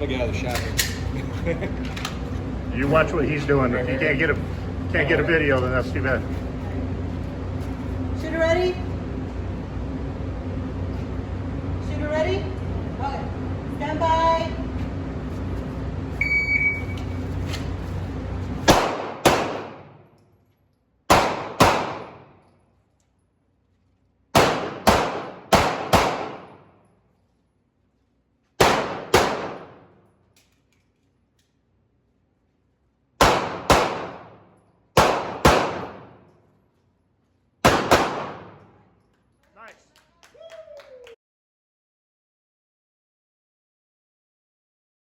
Look at the shot. You watch what he's doing. If you can't get a video, then that's too bad. Shooter ready? Shooter ready? Okay. Stand by.